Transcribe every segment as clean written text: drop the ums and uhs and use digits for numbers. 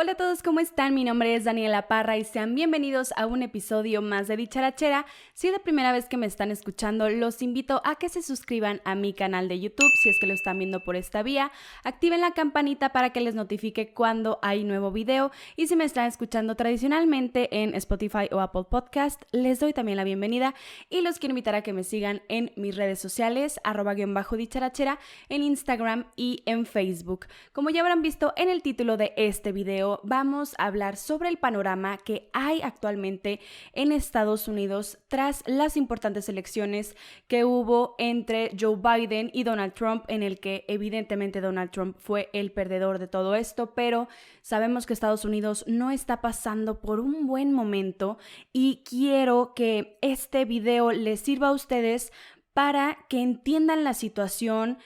Hola a todos, ¿cómo están? Mi nombre es Daniela Parra y sean bienvenidos a un episodio más de Dicharachera. Si es la primera vez que me están escuchando, los invito a que se suscriban a mi canal de YouTube si es que lo están viendo por esta vía. Activen la campanita para que les notifique cuando hay nuevo video y si me están escuchando tradicionalmente en Spotify o Apple Podcast, les doy también la bienvenida y los quiero invitar a que me sigan en mis redes sociales, @dicharachera, en Instagram y en Facebook. Como ya habrán visto en el título de este video, vamos a hablar sobre el panorama que hay actualmente en Estados Unidos tras las importantes elecciones que hubo entre Joe Biden y Donald Trump, en el que evidentemente Donald Trump fue el perdedor de todo esto, pero sabemos que Estados Unidos no está pasando por un buen momento y quiero que este video les sirva a ustedes para que entiendan la situación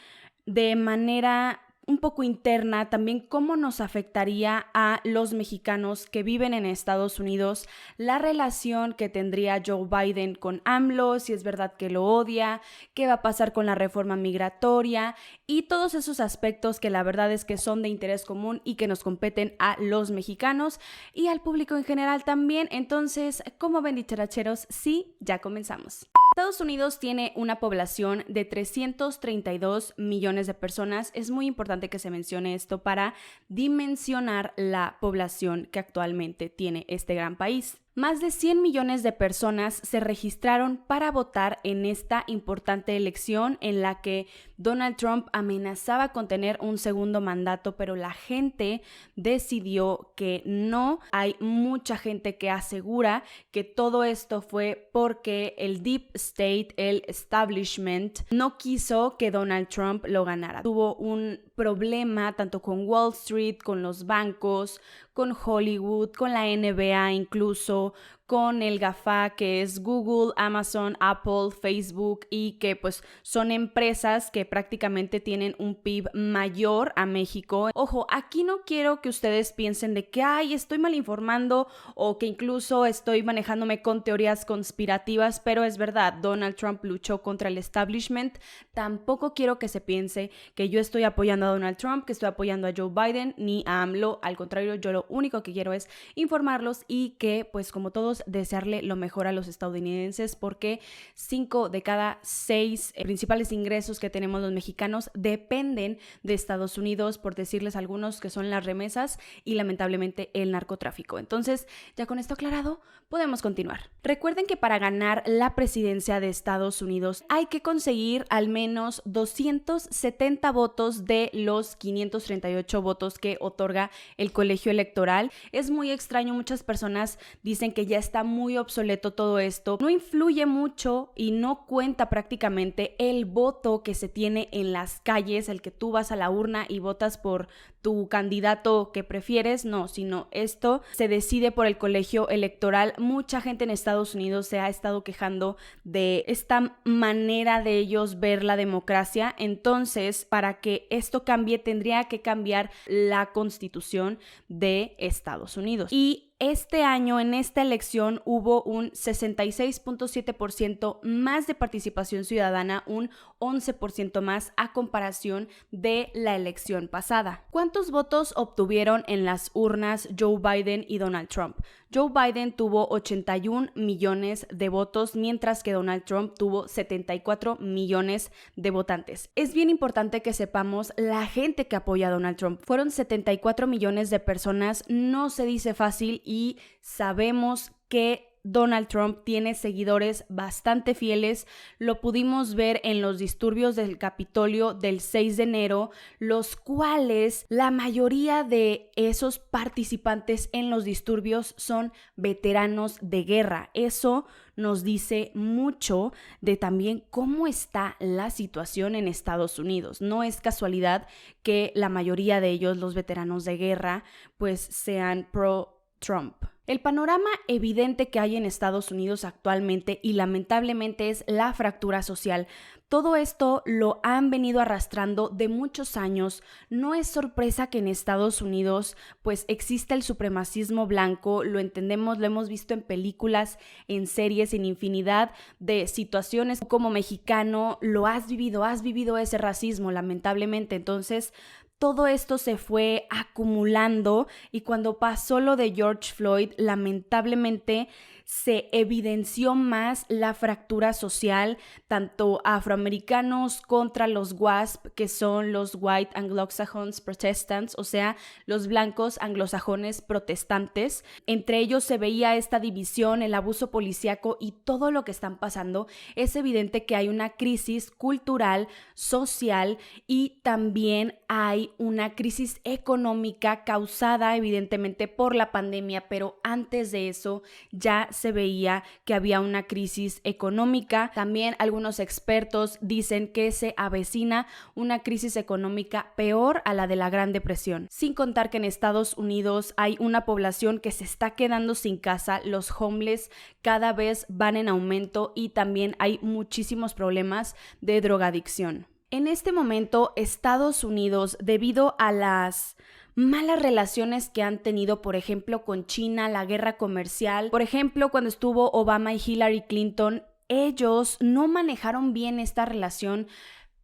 de manera un poco interna, también cómo nos afectaría a los mexicanos que viven en Estados Unidos, la relación que tendría Joe Biden con AMLO, si es verdad que lo odia, qué va a pasar con la reforma migratoria y todos esos aspectos que la verdad es que son de interés común y que nos competen a los mexicanos y al público en general también. Entonces, ¿cómo ven, dicharacheros? Sí, ya comenzamos. Estados Unidos tiene una población de 332 millones de personas. Es muy importante que se mencione esto para dimensionar la población que actualmente tiene este gran país. Más de 100 millones de personas se registraron para votar en esta importante elección en la que Donald Trump amenazaba con tener un segundo mandato, pero la gente decidió que no. Hay mucha gente que asegura que todo esto fue porque el Deep State, el establishment, no quiso que Donald Trump lo ganara. Tuvo un problema tanto con Wall Street, con los bancos, con Hollywood, con la NBA incluso, con el GAFA que es Google, Amazon, Apple, Facebook y que pues son empresas que prácticamente tienen un PIB mayor a México. Ojo, aquí no quiero que ustedes piensen de que estoy mal informando o que incluso estoy manejándome con teorías conspirativas, pero es verdad, Donald Trump luchó contra el establishment. Tampoco quiero que se piense que yo estoy apoyando a Donald Trump, que estoy apoyando a Joe Biden ni a AMLO. Al contrario, yo lo único que quiero es informarlos y que pues como todos desearle lo mejor a los estadounidenses, porque 5 de cada 6 principales ingresos que tenemos los mexicanos dependen de Estados Unidos, por decirles algunos que son las remesas y lamentablemente el narcotráfico. Entonces, ya con esto aclarado, podemos continuar. Recuerden que para ganar la presidencia de Estados Unidos hay que conseguir al menos 270 votos de los 538 votos que otorga el colegio electoral. Es muy extraño, muchas personas dicen que ya está muy obsoleto todo esto. No influye mucho y no cuenta prácticamente el voto que se tiene en las calles, el que tú vas a la urna y votas por tu candidato que prefieres, no, sino esto se decide por el colegio electoral. Mucha gente en Estados Unidos se ha estado quejando de esta manera de ellos ver la democracia. Entonces, para que esto cambie, tendría que cambiar la Constitución de Estados Unidos. Y este año, en esta elección, hubo un 66.7% más de participación ciudadana, un 11% más a comparación de la elección pasada. ¿Cuántos votos obtuvieron en las urnas Joe Biden y Donald Trump? Joe Biden tuvo 81 millones de votos, mientras que Donald Trump tuvo 74 millones de votantes. Es bien importante que sepamos la gente que apoya a Donald Trump. Fueron 74 millones de personas, no se dice fácil y sabemos que Donald Trump tiene seguidores bastante fieles. Lo pudimos ver en los disturbios del Capitolio del 6 de enero, los cuales la mayoría de esos participantes en los disturbios son veteranos de guerra. Eso nos dice mucho de también cómo está la situación en Estados Unidos. No es casualidad que la mayoría de ellos, los veteranos de guerra, pues sean pro Trump. El panorama evidente que hay en Estados Unidos actualmente y lamentablemente es la fractura social. Todo esto lo han venido arrastrando de muchos años. No es sorpresa que en Estados Unidos pues exista el supremacismo blanco, lo entendemos, lo hemos visto en películas, en series, en infinidad de situaciones. Como mexicano lo has vivido ese racismo lamentablemente. Entonces todo esto se fue acumulando y cuando pasó lo de George Floyd, lamentablemente se evidenció más la fractura social, tanto afroamericanos contra los WASP, que son los White Anglo-Saxons Protestants, o sea, los blancos anglosajones protestantes. Entre ellos se veía esta división, el abuso policíaco y todo lo que están pasando. Es evidente que hay una crisis cultural, social y también hay una crisis económica causada evidentemente por la pandemia, pero antes de eso ya se veía que había una crisis económica. También algunos expertos dicen que se avecina una crisis económica peor a la de la Gran Depresión. Sin contar que en Estados Unidos hay una población que se está quedando sin casa, los homeless cada vez van en aumento y también hay muchísimos problemas de drogadicción. En este momento, Estados Unidos, debido a las malas relaciones que han tenido, por ejemplo, con China, la guerra comercial, por ejemplo, cuando estuvo Obama y Hillary Clinton, ellos no manejaron bien esta relación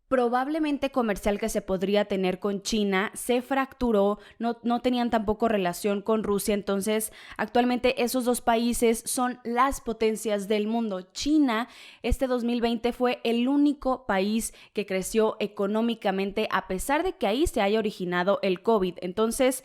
probablemente comercial que se podría tener con China, se fracturó, no tenían tampoco relación con Rusia, entonces actualmente esos dos países son las potencias del mundo. China, este 2020 fue el único país que creció económicamente a pesar de que ahí se haya originado el COVID, entonces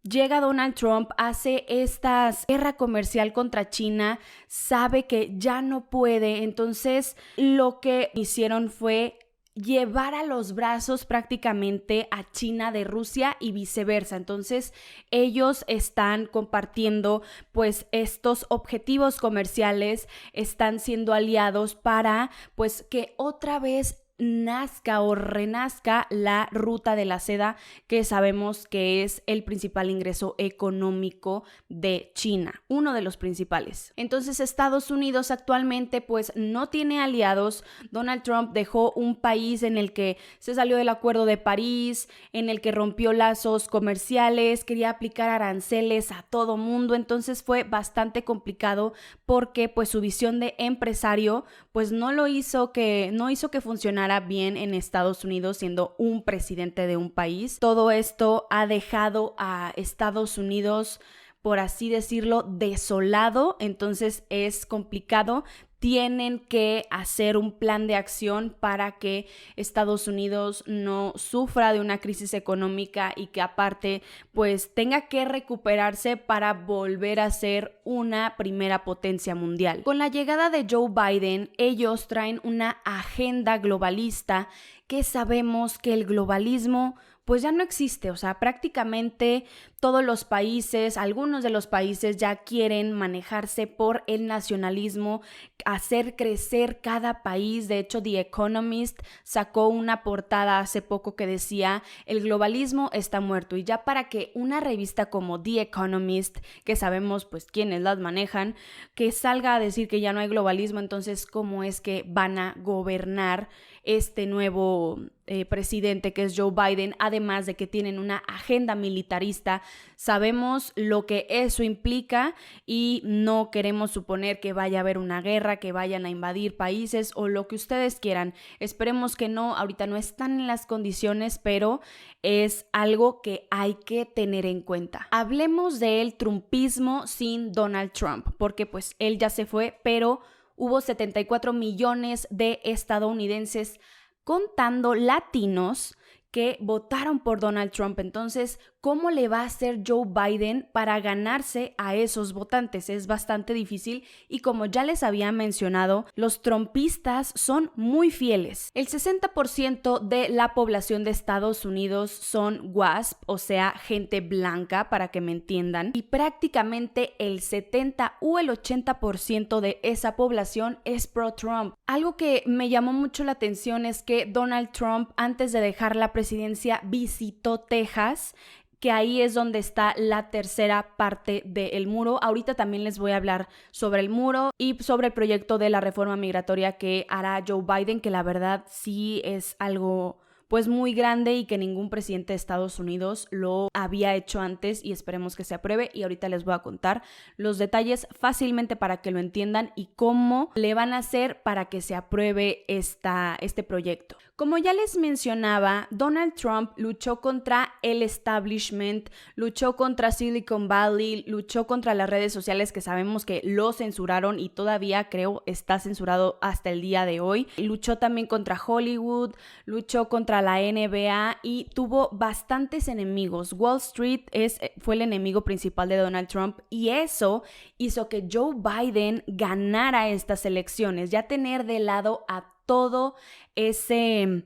llega Donald Trump, hace esta guerra comercial contra China, sabe que ya no puede, entonces lo que hicieron fue llevar a los brazos prácticamente a China de Rusia y viceversa. Entonces ellos están compartiendo pues estos objetivos comerciales, están siendo aliados para pues que otra vez nazca o renazca la ruta de la seda, que sabemos que es el principal ingreso económico de China, uno de los principales. Entonces Estados Unidos actualmente pues no tiene aliados. Donald Trump dejó un país en el que se salió del Acuerdo de París, en el que rompió lazos comerciales, quería aplicar aranceles a todo mundo, entonces fue bastante complicado porque pues su visión de empresario pues no hizo que funcionara bien en Estados Unidos siendo un presidente de un país. Todo esto ha dejado a Estados Unidos, por así decirlo, desolado, entonces es complicado. Tienen que hacer un plan de acción para que Estados Unidos no sufra de una crisis económica y que aparte pues tenga que recuperarse para volver a ser una primera potencia mundial. Con la llegada de Joe Biden, ellos traen una agenda globalista que sabemos que el globalismo pues ya no existe, o sea, prácticamente todos los países, algunos de los países ya quieren manejarse por el nacionalismo, hacer crecer cada país. De hecho, The Economist sacó una portada hace poco que decía: el globalismo está muerto. Y ya para que una revista como The Economist, que sabemos pues quiénes las manejan, que salga a decir que ya no hay globalismo, entonces ¿cómo es que van a gobernar este nuevo presidente que es Joe Biden? Además de que tienen una agenda militarista, sabemos lo que eso implica y no queremos suponer que vaya a haber una guerra, que vayan a invadir países o lo que ustedes quieran. Esperemos que no, ahorita no están en las condiciones, pero es algo que hay que tener en cuenta. Hablemos del trumpismo sin Donald Trump, porque pues él ya se fue, pero hubo 74 millones de estadounidenses, contando latinos, que votaron por Donald Trump. Entonces, ¿cómo le va a hacer Joe Biden para ganarse a esos votantes? Es bastante difícil y como ya les había mencionado, los trumpistas son muy fieles. El 60% de la población de Estados Unidos son WASP, o sea, gente blanca, para que me entiendan, y prácticamente el 70 o el 80% de esa población es pro-Trump. Algo que me llamó mucho la atención es que Donald Trump, antes de dejar la presidencia, visitó Texas, que ahí es donde está la tercera parte del muro. Ahorita también les voy a hablar sobre el muro y sobre el proyecto de la reforma migratoria que hará Joe Biden, que la verdad sí es algo pues muy grande y que ningún presidente de Estados Unidos lo había hecho antes, y esperemos que se apruebe. Y ahorita les voy a contar los detalles fácilmente para que lo entiendan y cómo le van a hacer para que se apruebe este proyecto. Como ya les mencionaba, Donald Trump luchó contra el establishment, luchó contra Silicon Valley, luchó contra las redes sociales, que sabemos que lo censuraron y todavía creo está censurado hasta el día de hoy. Luchó también contra Hollywood, luchó contra la NBA y tuvo bastantes enemigos. Wall Street fue el enemigo principal de Donald Trump, y eso hizo que Joe Biden ganara estas elecciones, ya tener de lado a todo ese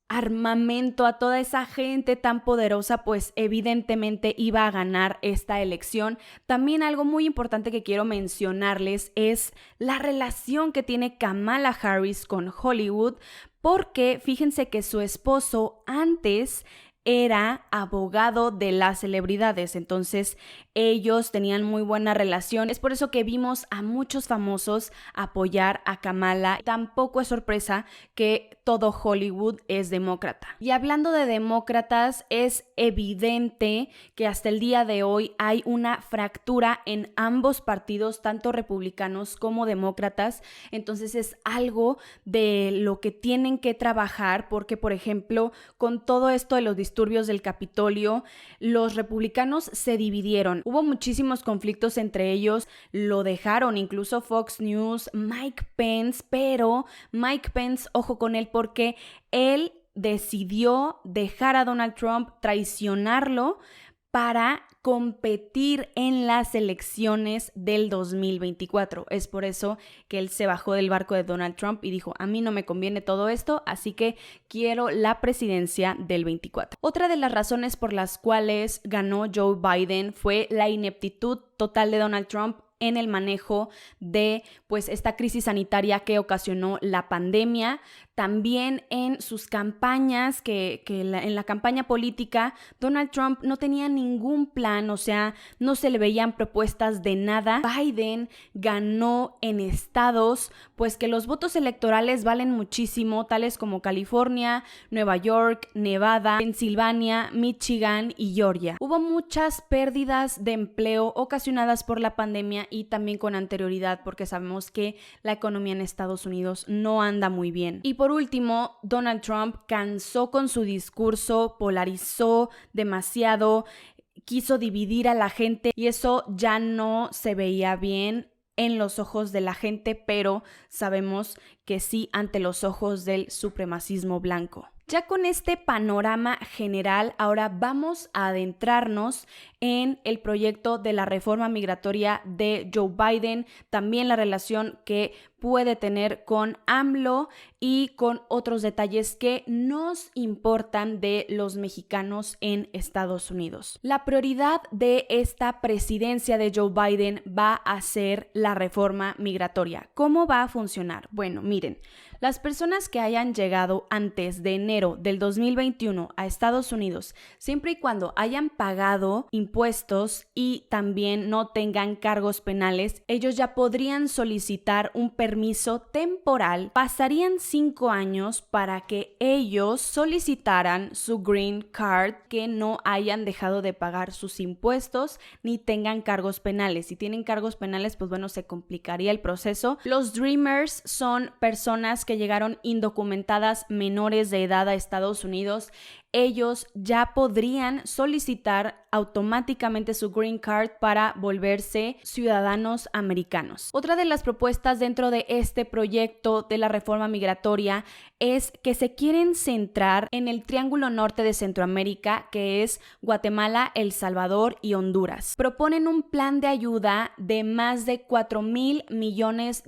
armamento, a toda esa gente tan poderosa, pues evidentemente iba a ganar esta elección. También algo muy importante que quiero mencionarles es la relación que tiene Kamala Harris con Hollywood, porque fíjense que su esposo antes era abogado de las celebridades, entonces ellos tenían muy buena relación. Es por eso que vimos a muchos famosos apoyar a Kamala. Tampoco es sorpresa que todo Hollywood es demócrata. Y hablando de demócratas, es evidente que hasta el día de hoy hay una fractura en ambos partidos, tanto republicanos como demócratas. Entonces es algo de lo que tienen que trabajar, porque por ejemplo, con todo esto de los disturbios del Capitolio, los republicanos se dividieron. Hubo muchísimos conflictos entre ellos, lo dejaron, incluso Fox News, Mike Pence, pero Mike Pence, ojo con él, porque él decidió dejar a Donald Trump, traicionarlo para competir en las elecciones del 2024. Es por eso que él se bajó del barco de Donald Trump y dijo, a mí no me conviene todo esto, así que quiero la presidencia del 24. Otra de las razones por las cuales ganó Joe Biden fue la ineptitud total de Donald Trump en el manejo de pues esta crisis sanitaria que ocasionó la pandemia. También en sus campañas, en la campaña política, Donald Trump no tenía ningún plan, o sea, no se le veían propuestas de nada. Biden ganó en estados, pues que los votos electorales valen muchísimo, tales como California, Nueva York, Nevada, Pensilvania, Michigan y Georgia. Hubo muchas pérdidas de empleo ocasionadas por la pandemia y también con anterioridad, porque sabemos que la economía en Estados Unidos no anda muy bien. Y por último, Donald Trump cansó con su discurso, polarizó demasiado, quiso dividir a la gente y eso ya no se veía bien en los ojos de la gente, pero sabemos que sí ante los ojos del supremacismo blanco. Ya con este panorama general, ahora vamos a adentrarnos en el proyecto de la reforma migratoria de Joe Biden, también la relación que puede tener con AMLO y con otros detalles que nos importan de los mexicanos en Estados Unidos. La prioridad de esta presidencia de Joe Biden va a ser la reforma migratoria. ¿Cómo va a funcionar? Bueno, miren, las personas que hayan llegado antes de enero del 2021 a Estados Unidos, siempre y cuando hayan pagado impuestos y también no tengan cargos penales, ellos ya podrían solicitar un permiso temporal. Pasarían 5 años para que ellos solicitaran su green card, que no hayan dejado de pagar sus impuestos ni tengan cargos penales. Si tienen cargos penales, pues bueno, se complicaría el proceso. Los Dreamers son personas que llegaron indocumentadas menores de edad a Estados Unidos. Ellos ya podrían solicitar automáticamente su green card para volverse ciudadanos americanos. Otra de las propuestas dentro de este proyecto de la reforma migratoria es que se quieren centrar en el Triángulo Norte de Centroamérica, que es Guatemala, El Salvador y Honduras. Proponen un plan de ayuda de más de $4,000 millones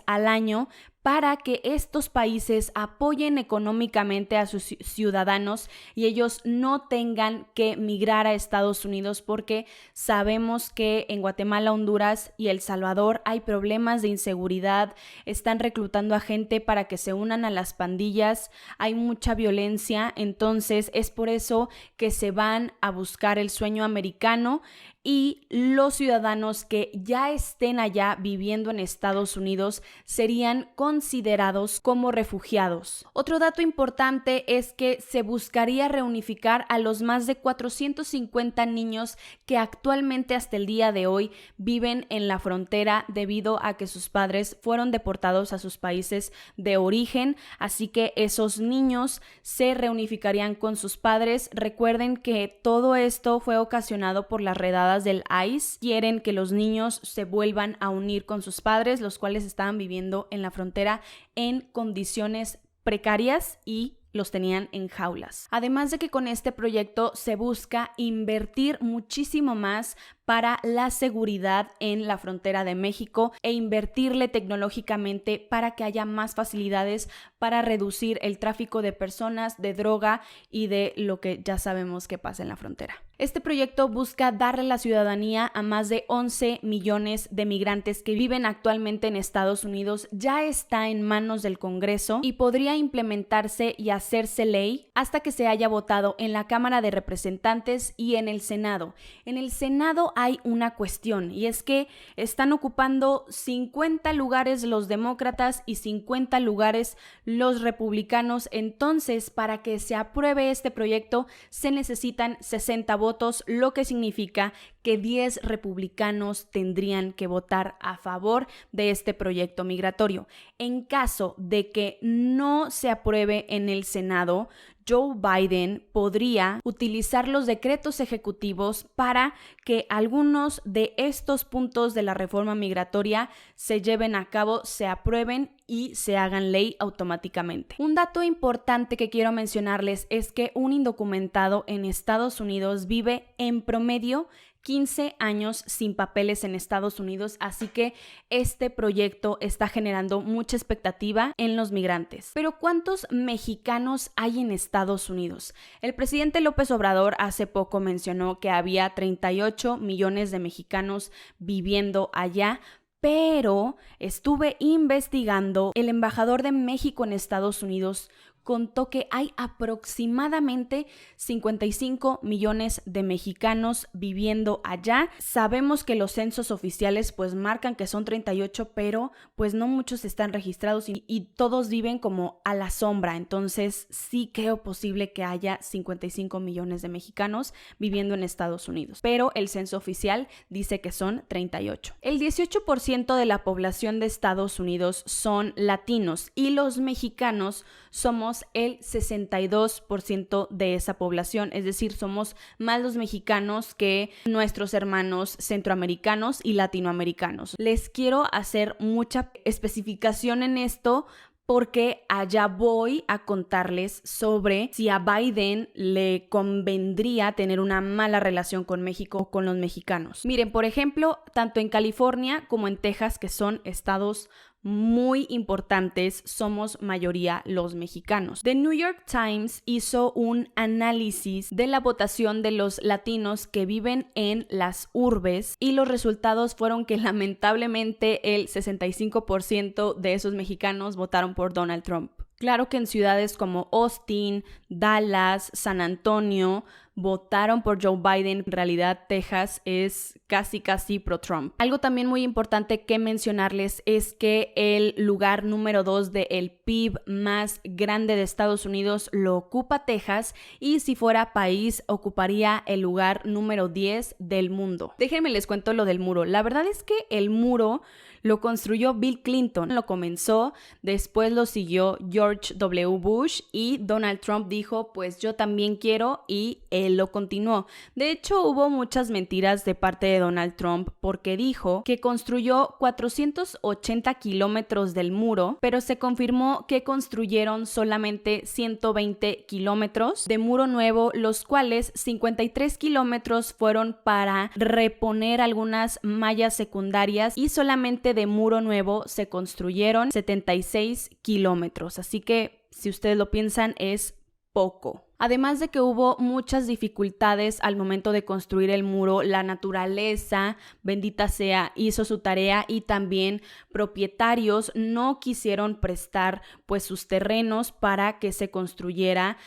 al año para que estos países apoyen económicamente a sus ciudadanos y ellos no tengan que migrar a Estados Unidos, porque sabemos que en Guatemala, Honduras y El Salvador hay problemas de inseguridad, están reclutando a gente para que se unan a las pandillas, hay mucha violencia, entonces es por eso que se van a buscar el sueño americano. y los ciudadanos que ya estén allá viviendo en Estados Unidos serían considerados como refugiados. Otro dato importante es que se buscaría reunificar a los más de 450 niños que actualmente hasta el día de hoy viven en la frontera debido a que sus padres fueron deportados a sus países de origen, así que esos niños se reunificarían con sus padres. Recuerden que todo esto fue ocasionado por las redadas del ICE. Quieren que los niños se vuelvan a unir con sus padres, los cuales estaban viviendo en la frontera en condiciones precarias y los tenían en jaulas. Además de que con este proyecto se busca invertir muchísimo más para la seguridad en la frontera de México e invertirle tecnológicamente para que haya más facilidades para reducir el tráfico de personas, de droga y de lo que ya sabemos que pasa en la frontera. Este proyecto busca darle la ciudadanía a más de 11 millones de migrantes que viven actualmente en Estados Unidos. Ya está en manos del Congreso y podría implementarse y hacerse ley hasta que se haya votado en la Cámara de Representantes y en el Senado. En el Senado hay una cuestión y es que están ocupando 50 lugares los demócratas y 50 lugares los republicanos. Entonces, para que se apruebe este proyecto se necesitan 60 votos, lo que significa que 10 republicanos tendrían que votar a favor de este proyecto migratorio. En caso de que no se apruebe en el Senado, Joe Biden podría utilizar los decretos ejecutivos para que algunos de estos puntos de la reforma migratoria se lleven a cabo, se aprueben y se hagan ley automáticamente. Un dato importante que quiero mencionarles es que un indocumentado en Estados Unidos vive en promedio 15 años sin papeles en Estados Unidos, así que este proyecto está generando mucha expectativa en los migrantes. Pero ¿cuántos mexicanos hay en Estados Unidos? El presidente López Obrador hace poco mencionó que había 38 millones de mexicanos viviendo allá, pero estuve investigando. El embajador de México en Estados Unidos contó que hay aproximadamente 55 millones de mexicanos viviendo allá. Sabemos que los censos oficiales pues marcan que son 38, pero pues no muchos están registrados y todos viven como a la sombra. Entonces sí creo posible que haya 55 millones de mexicanos viviendo en Estados Unidos, pero el censo oficial dice que son 38. El 18% de la población de Estados Unidos son latinos y los mexicanos somos el 62% de esa población, es decir, somos más los mexicanos que nuestros hermanos centroamericanos y latinoamericanos. Les quiero hacer mucha especificación en esto porque allá voy a contarles sobre si a Biden le convendría tener una mala relación con México o con los mexicanos. Miren, por ejemplo, tanto en California como en Texas, que son estados muy importantes, somos mayoría los mexicanos. The New York Times hizo un análisis de la votación de los latinos que viven en las urbes y los resultados fueron que lamentablemente el 65% de esos mexicanos votaron por Donald Trump. Claro que en ciudades como Austin, Dallas, San Antonio votaron por Joe Biden. En realidad, Texas es casi pro-Trump. Algo también muy importante que mencionarles es que el lugar número 2 del PIB más grande de Estados Unidos lo ocupa Texas y si fuera país ocuparía el lugar número 10 del mundo. Déjenme les cuento lo del muro. La verdad es que el muro lo construyó Bill Clinton, lo comenzó, después lo siguió George W. Bush y Donald Trump dijo, pues yo también quiero y él lo continuó. De hecho, hubo muchas mentiras de parte de Donald Trump porque dijo que construyó 480 kilómetros del muro, pero se confirmó que construyeron solamente 120 kilómetros de muro nuevo, los cuales 53 kilómetros fueron para reponer algunas mallas secundarias y solamente de muro nuevo se construyeron 76 kilómetros. Así que si ustedes lo piensan es poco. Además de que hubo muchas dificultades al momento de construir el muro, la naturaleza, bendita sea, hizo su tarea y también propietarios no quisieron prestar pues sus terrenos para que se construyera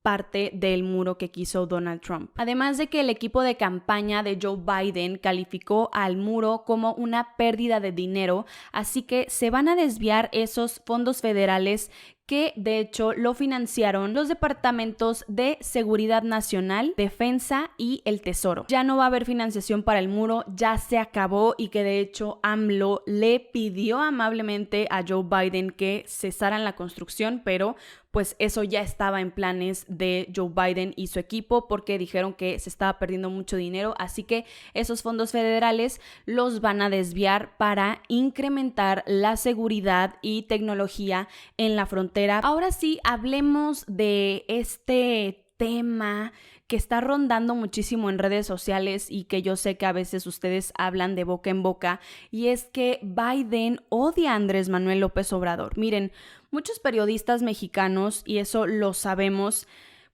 parte del muro que quiso Donald Trump. Además de que el equipo de campaña de Joe Biden calificó al muro como una pérdida de dinero, así que se van a desviar esos fondos federales que de hecho lo financiaron los departamentos de Seguridad Nacional, Defensa y el Tesoro. Ya no va a haber financiación para el muro, ya se acabó, y que de hecho AMLO le pidió amablemente a Joe Biden que cesaran la construcción, pero pues eso ya estaba en planes de Joe Biden y su equipo porque dijeron que se estaba perdiendo mucho dinero, así que esos fondos federales los van a desviar para incrementar la seguridad y tecnología en la frontera. Ahora sí, hablemos de este tema que está rondando muchísimo en redes sociales y que yo sé que a veces ustedes hablan de boca en boca, y es que Biden odia a Andrés Manuel López Obrador. Miren, muchos periodistas mexicanos, y eso lo sabemos,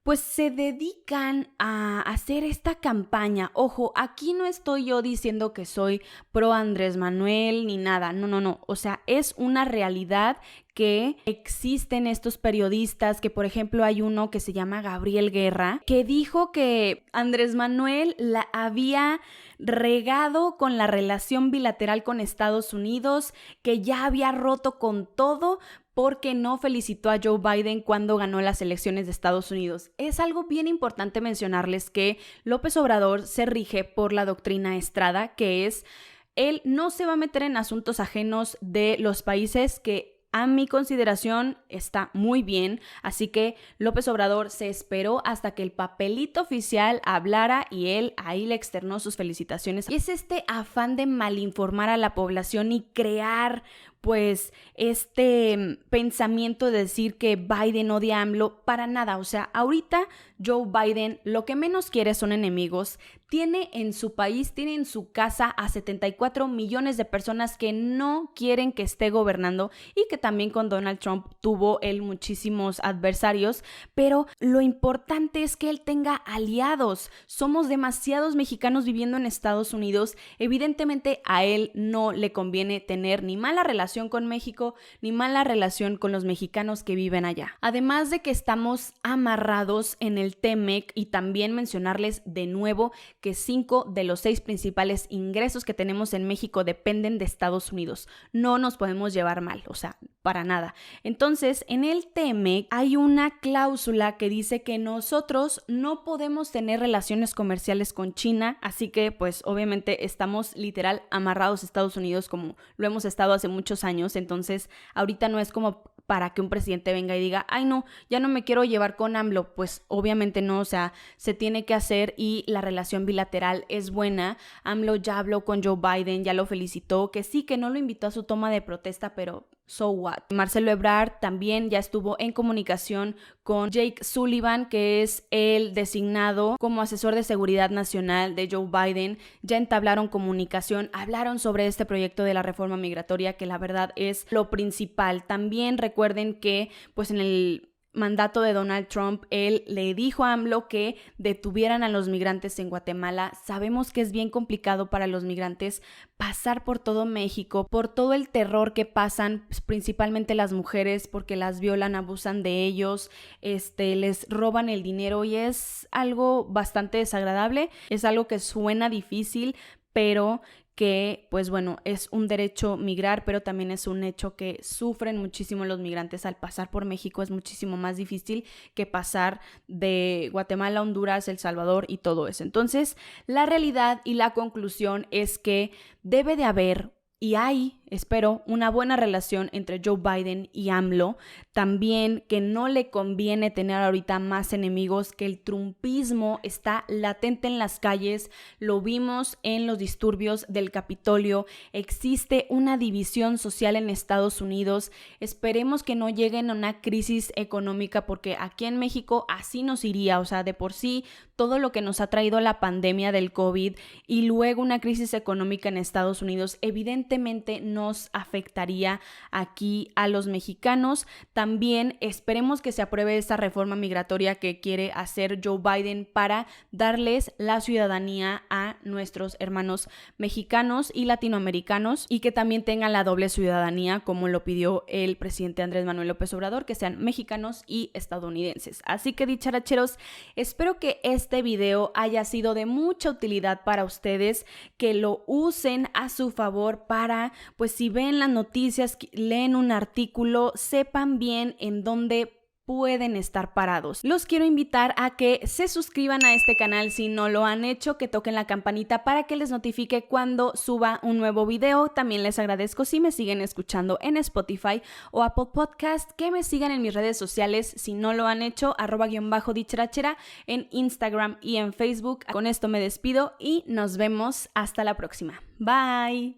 pues se dedican a hacer esta campaña. Ojo, aquí no estoy yo diciendo que soy pro Andrés Manuel ni nada, no. O sea, es una realidad que existen estos periodistas, que por ejemplo hay uno que se llama Gabriel Guerra, que dijo que Andrés Manuel la había regado con la relación bilateral con Estados Unidos, que ya había roto con todo porque no felicitó a Joe Biden cuando ganó las elecciones de Estados Unidos. Es algo bien importante mencionarles que López Obrador se rige por la doctrina Estrada, que es: él no se va a meter en asuntos ajenos de los países, que a mi consideración está muy bien, así que López Obrador se esperó hasta que el papelito oficial hablara y él ahí le externó sus felicitaciones. Y es este afán de malinformar a la población y crear pues este pensamiento de decir que Biden odia a AMLO. Para nada. O sea, ahorita Joe Biden lo que menos quiere son enemigos. Tiene en su país, tiene en su casa a 74 millones de personas que no quieren que esté gobernando, y que también con Donald Trump tuvo él muchísimos adversarios, pero lo importante es que él tenga aliados. Somos demasiados mexicanos viviendo en Estados Unidos. Evidentemente a él no le conviene tener ni mala relación con México, ni mala relación con los mexicanos que viven allá. Además de que estamos amarrados en el TEMEC, y también mencionarles de nuevo que 5 de los 6 principales ingresos que tenemos en México dependen de Estados Unidos. No nos podemos llevar mal, o sea, para nada. Entonces, en el TEMEC hay una cláusula que dice que nosotros no podemos tener relaciones comerciales con China, así que pues obviamente estamos literal amarrados a Estados Unidos como lo hemos estado hace muchos años. Entonces, ahorita no es como para que un presidente venga y diga: ay no, ya no me quiero llevar con AMLO. Pues obviamente no, o sea, se tiene que hacer, y la relación bilateral es buena. AMLO ya habló con Joe Biden, ya lo felicitó, que sí, que no lo invitó a su toma de protesta, pero so what. Marcelo Ebrard también ya estuvo en comunicación con Jake Sullivan, que es el designado como asesor de seguridad nacional de Joe Biden. Ya entablaron comunicación, hablaron sobre este proyecto de la reforma migratoria, que la verdad es lo principal. También recuerden que pues en el mandato de Donald Trump, él le dijo a AMLO que detuvieran a los migrantes en Guatemala. Sabemos que es bien complicado para los migrantes pasar por todo México, por todo el terror que pasan, pues, principalmente las mujeres, porque las violan, abusan de ellos, les roban el dinero, y es algo bastante desagradable. Es algo que suena difícil, pero que pues bueno, es un derecho migrar, pero también es un hecho que sufren muchísimo los migrantes al pasar por México. Es muchísimo más difícil que pasar de Guatemala a Honduras, El Salvador y todo eso. Entonces, la realidad y la conclusión es que debe de haber, y hay, espero, una buena relación entre Joe Biden y AMLO. También que no le conviene tener ahorita más enemigos, que el trumpismo está latente en las calles. Lo vimos en los disturbios del Capitolio. Existe una división social en Estados Unidos. Esperemos que no lleguen a una crisis económica, porque aquí en México así nos iría. O sea, de por sí, todo lo que nos ha traído la pandemia del COVID y luego una crisis económica en Estados Unidos, evidentemente no nos afectaría aquí a los mexicanos. También esperemos que se apruebe esta reforma migratoria que quiere hacer Joe Biden para darles la ciudadanía a nuestros hermanos mexicanos y latinoamericanos, y que también tengan la doble ciudadanía como lo pidió el presidente Andrés Manuel López Obrador, que sean mexicanos y estadounidenses. Así que, dicharacheros, espero que este video haya sido de mucha utilidad para ustedes, que lo usen a su favor para, pues si ven las noticias, leen un artículo, sepan bien en dónde pueden estar parados. Los quiero invitar a que se suscriban a este canal si no lo han hecho, que toquen la campanita para que les notifique cuando suba un nuevo video. También les agradezco si me siguen escuchando en Spotify o Apple Podcast, que me sigan en mis redes sociales si no lo han hecho, @dicharachera en Instagram y en Facebook. Con esto me despido y nos vemos hasta la próxima. Bye.